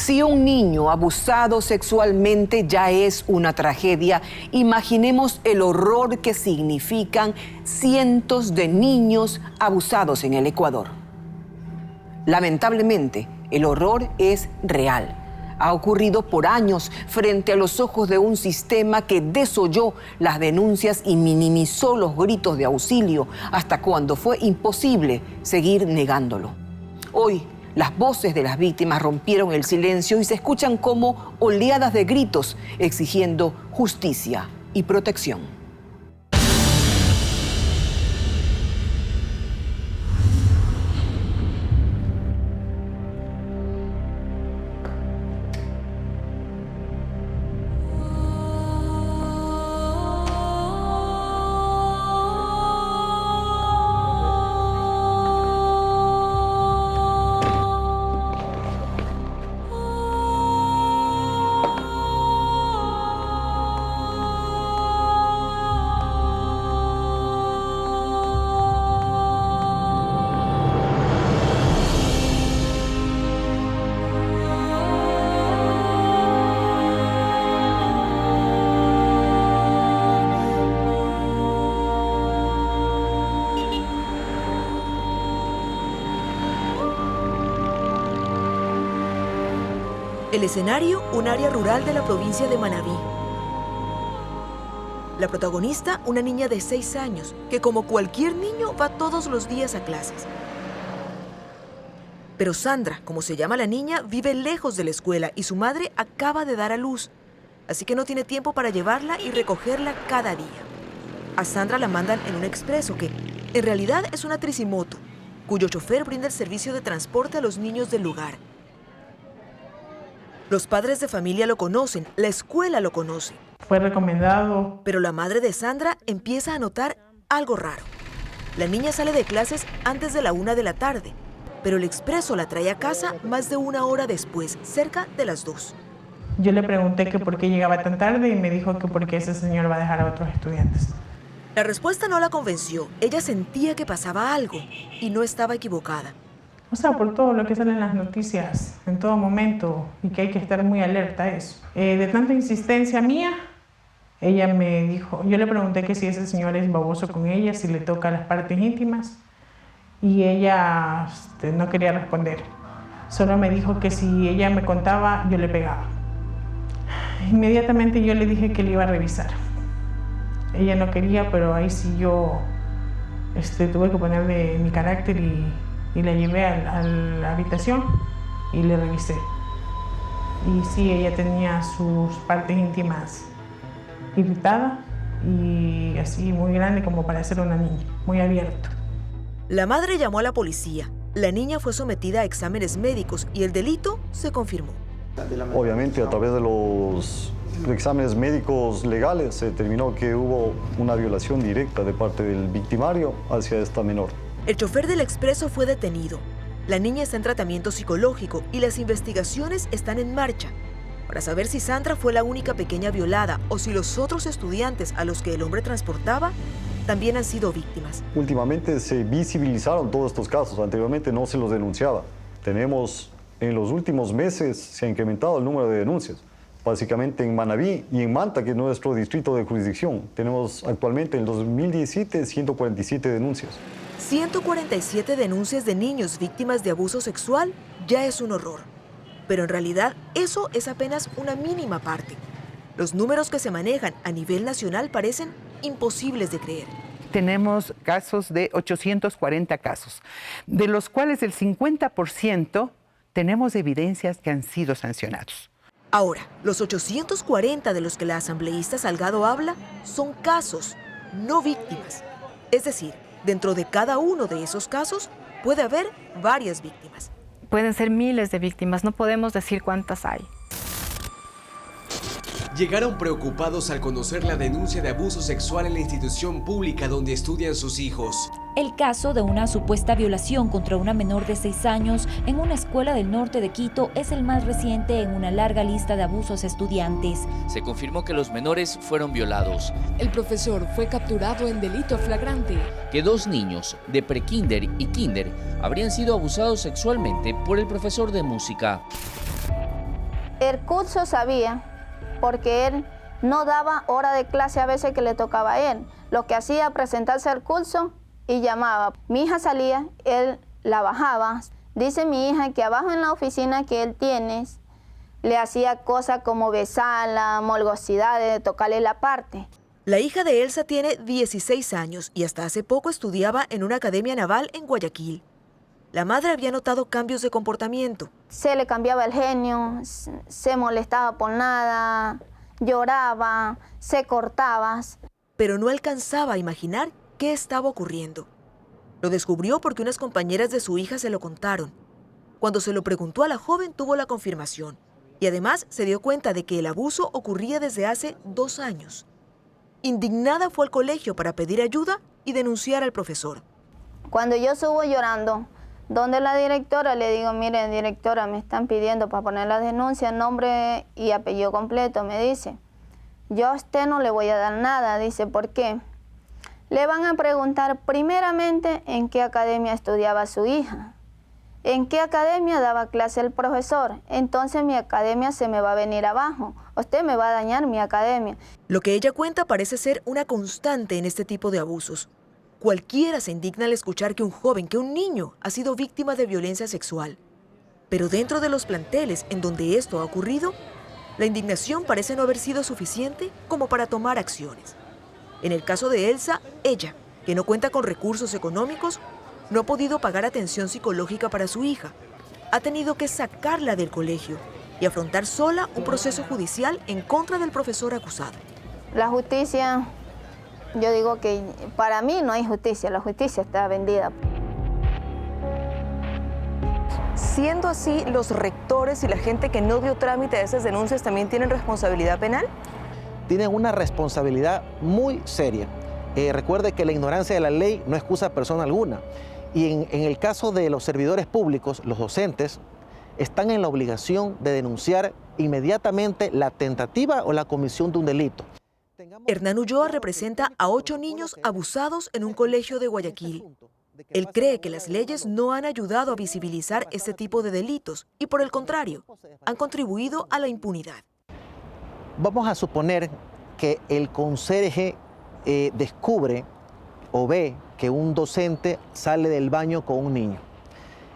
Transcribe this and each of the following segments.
Si un niño abusado sexualmente ya es una tragedia, imaginemos el horror que significan cientos de niños abusados en el Ecuador. Lamentablemente, el horror es real. Ha ocurrido por años frente a los ojos de un sistema que desoyó las denuncias y minimizó los gritos de auxilio hasta cuando fue imposible seguir negándolo. Hoy, las voces de las víctimas rompieron el silencio y se escuchan como oleadas de gritos exigiendo justicia y protección. El escenario, un área rural de la provincia de Manabí. La protagonista, una niña de 6 años, que como cualquier niño va todos los días a clases. Pero Sandra, como se llama la niña, vive lejos de la escuela y su madre acaba de dar a luz, así que no tiene tiempo para llevarla y recogerla cada día. A Sandra la mandan en un expreso que, en realidad, es una tricimoto, cuyo chofer brinda el servicio de transporte a los niños del lugar. Los padres de familia lo conocen, la escuela lo conoce. Fue recomendado. Pero la madre de Sandra empieza a notar algo raro. La niña sale de clases antes de la 1 de la tarde, pero el expreso la trae a casa más de 1 hora después, cerca de las 2. Yo le pregunté que por qué llegaba tan tarde y me dijo que porque ese señor va a dejar a otros estudiantes. La respuesta no la convenció. Ella sentía que pasaba algo y no estaba equivocada. O sea, por todo lo que sale en las noticias en todo momento y que hay que estar muy alerta a eso. De tanta insistencia mía, ella me dijo, yo le pregunté que si ese señor es baboso con ella, si le toca las partes íntimas, y ella no quería responder. Solo me dijo que si ella me contaba, yo le pegaba. Inmediatamente yo le dije que le iba a revisar. Ella no quería, pero ahí sí yo tuve que ponerle mi carácter y la llevé a la habitación y le revisé. Y sí, ella tenía sus partes íntimas irritadas y así muy grande como para ser una niña, muy abierto. La madre llamó a la policía. La niña fue sometida a exámenes médicos y el delito se confirmó. Obviamente, a través de los exámenes médicos legales se determinó que hubo una violación directa de parte del victimario hacia esta menor. El chofer del expreso fue detenido. La niña está en tratamiento psicológico y las investigaciones están en marcha para saber si Sandra fue la única pequeña violada o si los otros estudiantes a los que el hombre transportaba también han sido víctimas. Últimamente se visibilizaron todos estos casos, anteriormente no se los denunciaba. En los últimos meses se ha incrementado el número de denuncias, básicamente en Manabí y en Manta, que es nuestro distrito de jurisdicción. Tenemos actualmente en el 2017 147 denuncias. 147 denuncias de niños víctimas de abuso sexual ya es un horror. Pero en realidad eso es apenas una mínima parte. Los números que se manejan a nivel nacional parecen imposibles de creer. Tenemos casos de 840 casos, de los cuales el 50% tenemos evidencias que han sido sancionados. Ahora, los 840 de los que la asambleísta Salgado habla son casos, no víctimas. Es decir, dentro de cada uno de esos casos puede haber varias víctimas. Pueden ser miles de víctimas, no podemos decir cuántas hay. Llegaron preocupados al conocer la denuncia de abuso sexual en la institución pública donde estudian sus hijos. El caso de una supuesta violación contra una menor de 6 años en una escuela del norte de Quito es el más reciente en una larga lista de abusos a estudiantes. Se confirmó que los menores fueron violados. El profesor fue capturado en delito flagrante. Que 2 niños de prekinder y kinder habrían sido abusados sexualmente por el profesor de música. El curso sabía, porque él no daba hora de clase a veces que le tocaba a él. Lo que hacía presentarse al curso y llamaba. Mi hija salía, él la bajaba. Dice mi hija que abajo en la oficina que él tiene, le hacía cosas como besarla, molgosidades, de tocarle la parte. La hija de Elsa tiene 16 años y hasta hace poco estudiaba en una academia naval en Guayaquil. La madre había notado cambios de comportamiento. Se le cambiaba el genio, se molestaba por nada, lloraba, se cortaba. Pero no alcanzaba a imaginar qué estaba ocurriendo. Lo descubrió porque unas compañeras de su hija se lo contaron. Cuando se lo preguntó a la joven, tuvo la confirmación. Y además se dio cuenta de que el abuso ocurría desde hace 2 años. Indignada fue al colegio para pedir ayuda y denunciar al profesor. Cuando yo subo llorando, donde la directora, le digo, mire, directora, me están pidiendo para poner la denuncia, nombre y apellido completo, me dice. Yo a usted no le voy a dar nada, dice, ¿por qué? Le van a preguntar primeramente en qué academia estudiaba su hija, en qué academia daba clase el profesor, entonces mi academia se me va a venir abajo, usted me va a dañar mi academia. Lo que ella cuenta parece ser una constante en este tipo de abusos. Cualquiera se indigna al escuchar que un joven, que un niño, ha sido víctima de violencia sexual. Pero dentro de los planteles en donde esto ha ocurrido, la indignación parece no haber sido suficiente como para tomar acciones. En el caso de Elsa, ella, que no cuenta con recursos económicos, no ha podido pagar atención psicológica para su hija. Ha tenido que sacarla del colegio y afrontar sola un proceso judicial en contra del profesor acusado. La justicia, yo digo que para mí no hay justicia, la justicia está vendida. Siendo así, ¿los rectores y la gente que no dio trámite a esas denuncias también tienen responsabilidad penal? Tienen una responsabilidad muy seria. Recuerde que la ignorancia de la ley no excusa a persona alguna. Y en el caso de los servidores públicos, los docentes, están en la obligación de denunciar inmediatamente la tentativa o la comisión de un delito. Hernán Ulloa representa a 8 niños abusados en un colegio de Guayaquil. Él cree que las leyes no han ayudado a visibilizar este tipo de delitos y, por el contrario, han contribuido a la impunidad. Vamos a suponer que el conserje descubre o ve que un docente sale del baño con un niño.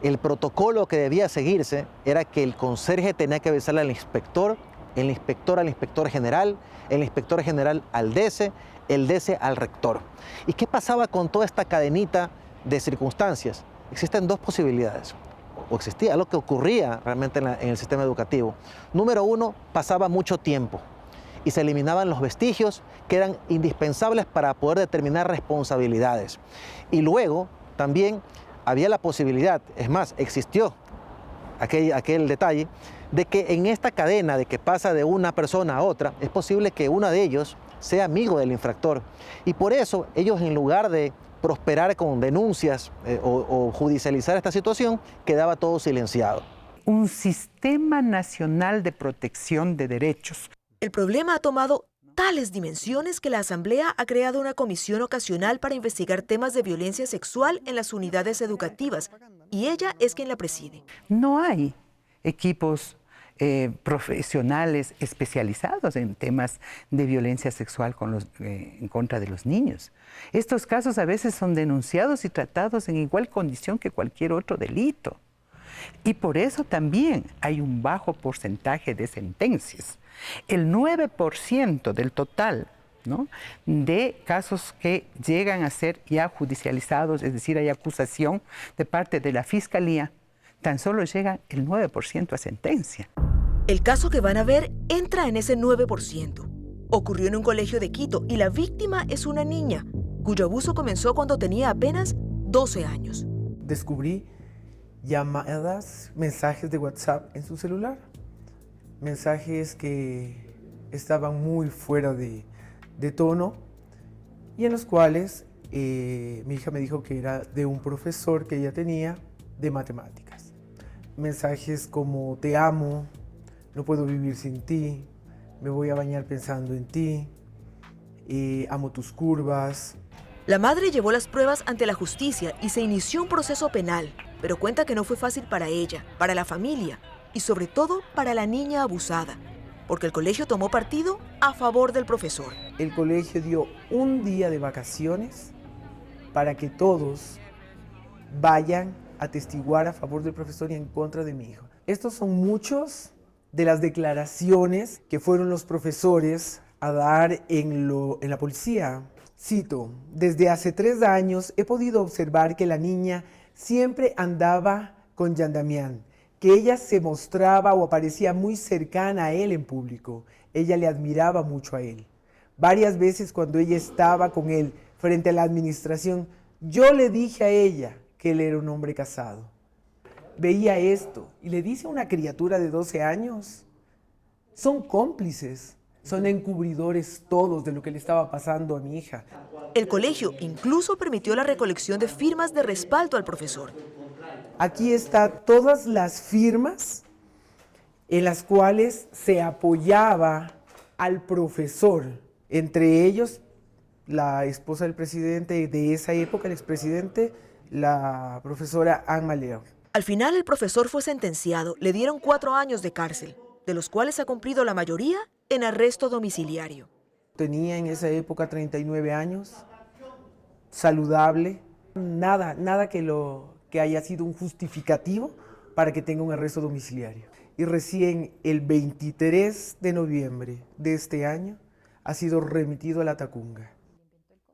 El protocolo que debía seguirse era que el conserje tenía que avisarle al inspector, el inspector al inspector general, el inspector general al DC, el DC al rector. ¿Y qué pasaba con toda esta cadenita de circunstancias? Existen 2 posibilidades, o existía lo que ocurría realmente en el sistema educativo. Número 1, pasaba mucho tiempo y se eliminaban los vestigios que eran indispensables para poder determinar responsabilidades. Y luego también había la posibilidad, es más, existió aquel detalle, de que en esta cadena de que pasa de una persona a otra, es posible que uno de ellos sea amigo del infractor. Y por eso ellos, en lugar de prosperar con denuncias o judicializar esta situación, quedaba todo silenciado. Un sistema nacional de protección de derechos. El problema ha tomado tales dimensiones que la Asamblea ha creado una comisión ocasional para investigar temas de violencia sexual en las unidades educativas, y ella es quien la preside. No hay equipos profesionales especializados en temas de violencia sexual en contra de los niños. Estos casos a veces son denunciados y tratados en igual condición que cualquier otro delito. Y por eso también hay un bajo porcentaje de sentencias. El 9% del total, ¿no?, de casos que llegan a ser ya judicializados, es decir, hay acusación de parte de la Fiscalía, tan solo llega el 9% a sentencia. El caso que van a ver entra en ese 9%. Ocurrió en un colegio de Quito y la víctima es una niña, cuyo abuso comenzó cuando tenía apenas 12 años. Descubrí llamadas, mensajes de WhatsApp en su celular. Mensajes que estaban muy fuera de tono y en los cuales mi hija me dijo que era de un profesor que ella tenía de matemáticas. Mensajes como te amo, no puedo vivir sin ti, me voy a bañar pensando en ti, amo tus curvas. La madre llevó las pruebas ante la justicia y se inició un proceso penal, pero cuenta que no fue fácil para ella, para la familia y sobre todo para la niña abusada, porque el colegio tomó partido a favor del profesor. El colegio dio un día de vacaciones para que todos vayan a atestiguar a favor del profesor y en contra de mi hijo. Estos son muchos de las declaraciones que fueron los profesores a dar en la policía. Cito, desde hace 3 años he podido observar que la niña siempre andaba con Jean Damián, que ella se mostraba o aparecía muy cercana a él en público. Ella le admiraba mucho a él. Varias veces cuando ella estaba con él frente a la administración, yo le dije a ella que él era un hombre casado. Veía esto y le dice a una criatura de 12 años, son cómplices, son encubridores todos de lo que le estaba pasando a mi hija. El colegio incluso permitió la recolección de firmas de respaldo al profesor. Aquí están todas las firmas en las cuales se apoyaba al profesor, entre ellos la esposa del presidente de esa época, el expresidente, la profesora Anne Malheur. Al final el profesor fue sentenciado, le dieron 4 años de cárcel, de los cuales ha cumplido la mayoría en arresto domiciliario. Tenía en esa época 39 años, saludable, nada que haya sido un justificativo para que tenga un arresto domiciliario. Y recién el 23 de noviembre de este año ha sido remitido a la Tacunga.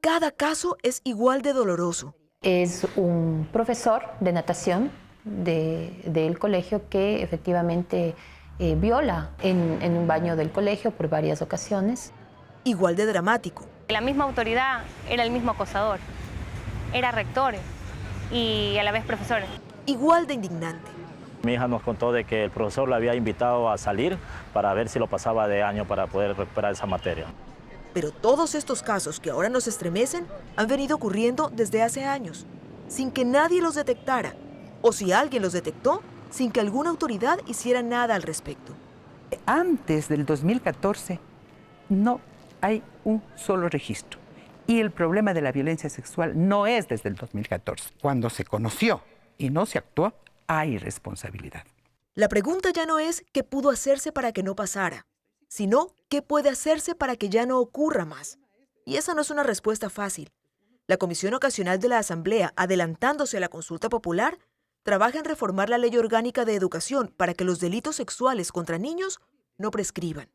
Cada caso es igual de doloroso. Es un profesor de natación del colegio que efectivamente viola en un baño del colegio por varias ocasiones. Igual de dramático. La misma autoridad era el mismo acosador, era rector y a la vez profesor. Igual de indignante. Mi hija nos contó de que el profesor la había invitado a salir para ver si lo pasaba de año para poder recuperar esa materia. Pero todos estos casos que ahora nos estremecen han venido ocurriendo desde hace años, sin que nadie los detectara, o si alguien los detectó, sin que alguna autoridad hiciera nada al respecto. Antes del 2014 no hay un solo registro. Y el problema de la violencia sexual no es desde el 2014. Cuando se conoció y no se actuó, hay responsabilidad. La pregunta ya no es qué pudo hacerse para que no pasara, sino qué puede hacerse para que ya no ocurra más. Y esa no es una respuesta fácil. La Comisión Ocasional de la Asamblea, adelantándose a la consulta popular, trabaja en reformar la Ley Orgánica de Educación para que los delitos sexuales contra niños no prescriban.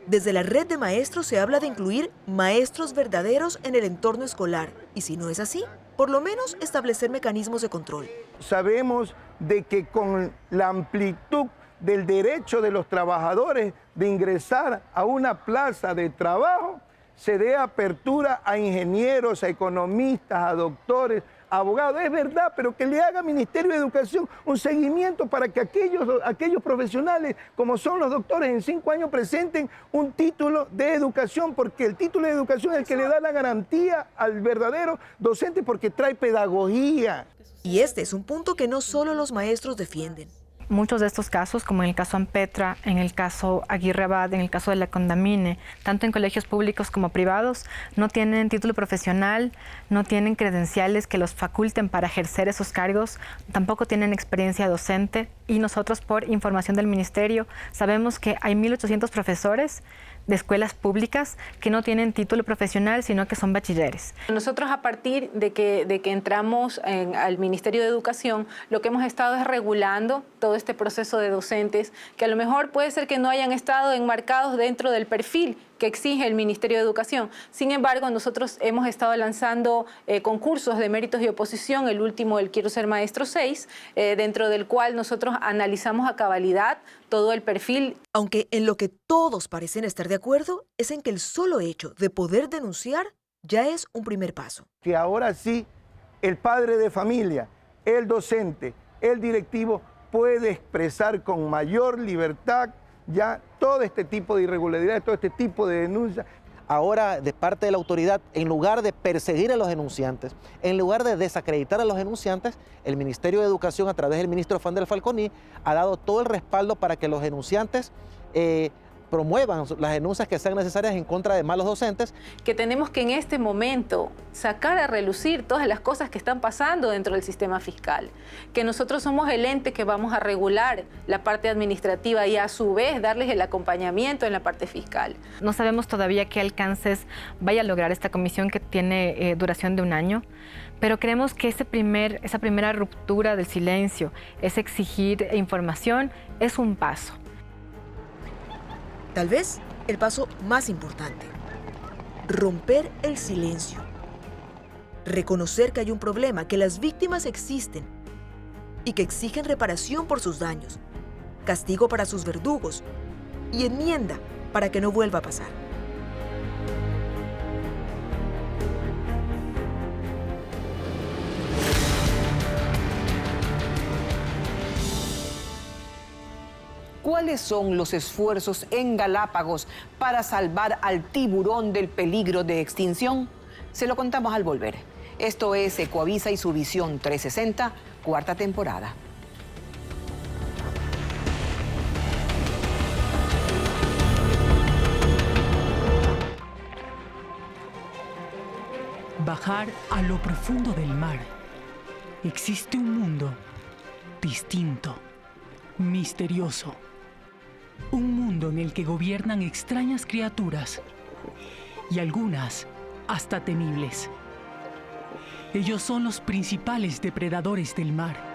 Desde la red de maestros se habla de incluir maestros verdaderos en el entorno escolar y si no es así, por lo menos establecer mecanismos de control. Sabemos de que con la amplitud del derecho de los trabajadores de ingresar a una plaza de trabajo, se dé apertura a ingenieros, a economistas, a doctores, abogados, es verdad, pero que le haga Ministerio de Educación un seguimiento para que aquellos profesionales, como son los doctores, en 5 años presenten un título de educación, porque el título de educación es el que le da la garantía al verdadero docente, porque trae pedagogía. Y este es un punto que no solo los maestros defienden. Muchos de estos casos, como en el caso Ampetra, en el caso Aguirre Abad, en el caso de la Condamine, tanto en colegios públicos como privados, no tienen título profesional, no tienen credenciales que los faculten para ejercer esos cargos, tampoco tienen experiencia docente y nosotros, por información del Ministerio, sabemos que hay 1.800 profesores de escuelas públicas que no tienen título profesional, sino que son bachilleres. Nosotros, a partir de que entramos al Ministerio de Educación, lo que hemos estado es regulando todo este proceso de docentes, que a lo mejor puede ser que no hayan estado enmarcados dentro del perfil que exige el Ministerio de Educación. Sin embargo, nosotros hemos estado lanzando concursos de méritos y oposición, el último, el Quiero Ser Maestro 6, dentro del cual nosotros analizamos a cabalidad todo el perfil. Aunque en lo que todos parecen estar de acuerdo es en que el solo hecho de poder denunciar ya es un primer paso. Que ahora sí, el padre de familia, el docente, el directivo puede expresar con mayor libertad ya todo este tipo de irregularidades, todo este tipo de denuncias. Ahora, de parte de la autoridad, en lugar de perseguir a los denunciantes, en lugar de desacreditar a los denunciantes, el Ministerio de Educación, a través del ministro Fandel Falconi, ha dado todo el respaldo para que los denunciantes promuevan las denuncias que sean necesarias en contra de malos docentes. Que tenemos que en este momento sacar a relucir todas las cosas que están pasando dentro del sistema fiscal, que nosotros somos el ente que vamos a regular la parte administrativa y a su vez darles el acompañamiento en la parte fiscal. No sabemos todavía qué alcances vaya a lograr esta comisión que tiene duración de 1 año, pero creemos que esa primera ruptura del silencio, ese exigir información, es un paso. Tal vez el paso más importante: romper el silencio. Reconocer que hay un problema, que las víctimas existen y que exigen reparación por sus daños, castigo para sus verdugos y enmienda para que no vuelva a pasar. ¿Cuáles son los esfuerzos en Galápagos para salvar al tiburón del peligro de extinción? Se lo contamos al volver. Esto es Ecoavisa y su Visión 360, 4ª temporada. Bajar a lo profundo del mar. Existe un mundo distinto, misterioso. Un mundo en el que gobiernan extrañas criaturas y algunas hasta temibles. Ellos son los principales depredadores del mar.